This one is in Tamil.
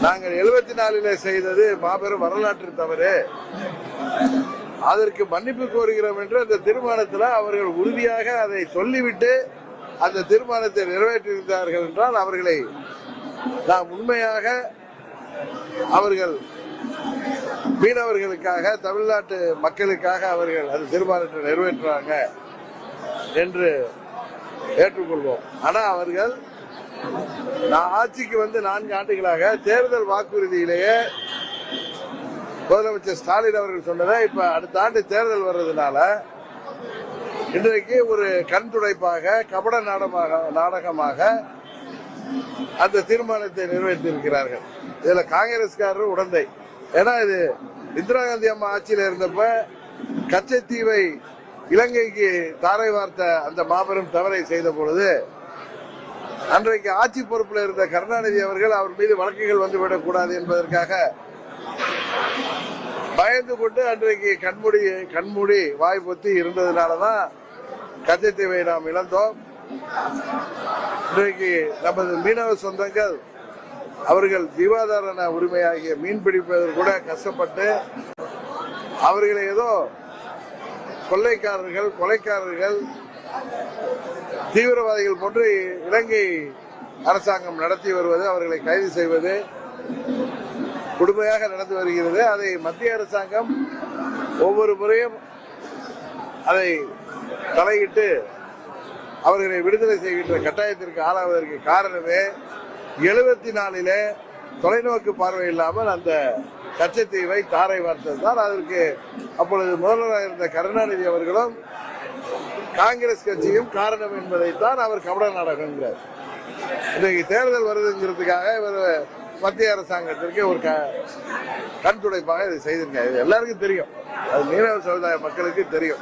நாங்கள் 74 செய்தது மாபெரும் வரலாற்று தவறு, அதற்கு மன்னிப்பு கோருகிறோம் என்று அந்த தீர்மானத்தில் அவர்கள் உறுதியாக அதை சொல்லிவிட்டு அந்த தீர்மானத்தை நிறைவேற்றியிருந்தார்கள் என்றால் அவர்களை நாம் உண்மையாக அவர்கள் மீனவர்களுக்காக தமிழ்நாட்டு மக்களுக்காக அவர்கள் அந்த தீர்மானத்தை நிறைவேற்றுறாங்க என்று ஏற்றுக்கொள்வோம். ஆனா அவர்கள் நான் ஆட்சிக்கு வந்து 4 ஆண்டுகளாக தேர்தல் வாக்குறுதியிலேயே முதலமைச்சர் ஸ்டாலின் அவர்கள் சொன்னதை இப்ப அடுத்த ஆண்டு தேர்தல் வர்றதுனால இன்றைக்கு ஒரு கண் துடைப்பாக கபட நாடகமாக அந்த தீர்மானத்தை நிறைவேற்றியிருக்கிறார்கள். இதுல காங்கிரஸ்காரர் உடந்தை. ஏன்னா இது இந்திரா காந்தி அம்மா ஆட்சியில் இருந்தப்ப கச்சத்தீவை இலங்கைக்கு தாரை வார்த்த அந்த மாபெரும் தவறை செய்த பொழுது அன்றைக்கு ஆட்சி பொறுப்பில் இருந்த கருணாநிதி அவர்கள் அவர் மீது வழக்குகள் வந்துவிடக் கூடாது என்பதற்காக பயந்து கொண்டு அன்றைக்கு கண்மூடி வாய் பொத்தி இருந்ததுனாலதான் கச்சத்தீவை நாம் இழந்தோம். இன்றைக்கு நமது மீனவ சொந்தங்கள் அவர்கள் ஜீவாதார உரிமையாகிய மீன் பிடிப்பதில் கூட கஷ்டப்பட்டு அவர்களை ஏதோ கொலைக்காரர்கள் தீவிரவாதிகள் போன்று இலங்கை அரசாங்கம் நடத்தி வருவது, அவர்களை கைது செய்வது கொடுமையாக நடந்து வருகிறது. அதை மத்திய அரசாங்கம் ஒவ்வொரு முறையும் அதை தலையிட்டு அவர்களை விடுதலை செய்கின்ற கட்டாயத்திற்கு ஆளாவதற்கு காரணமே 74 தொலைநோக்கு பார்வை இல்லாமல் அந்த கச்சத்தீவை தாரை வார்த்ததுதான். அதற்கு அப்பொழுது முதல்வராக இருந்த கருணாநிதி அவர்களும் காங்கிரஸ் கட்சியும் காரணம் என்பதைத்தான் அவர் கபட நாடகங்கிறார். இன்றைக்கு தேர்தல் வருதுங்கிறதுக்காக இவர் மத்திய அரசாங்கத்திற்கு ஒரு கண் துடைப்பாக இதை செய்திருக்காங்க. இது எல்லாருக்கும் தெரியும், அது மீனவ சமுதாய மக்களுக்கு தெரியும்.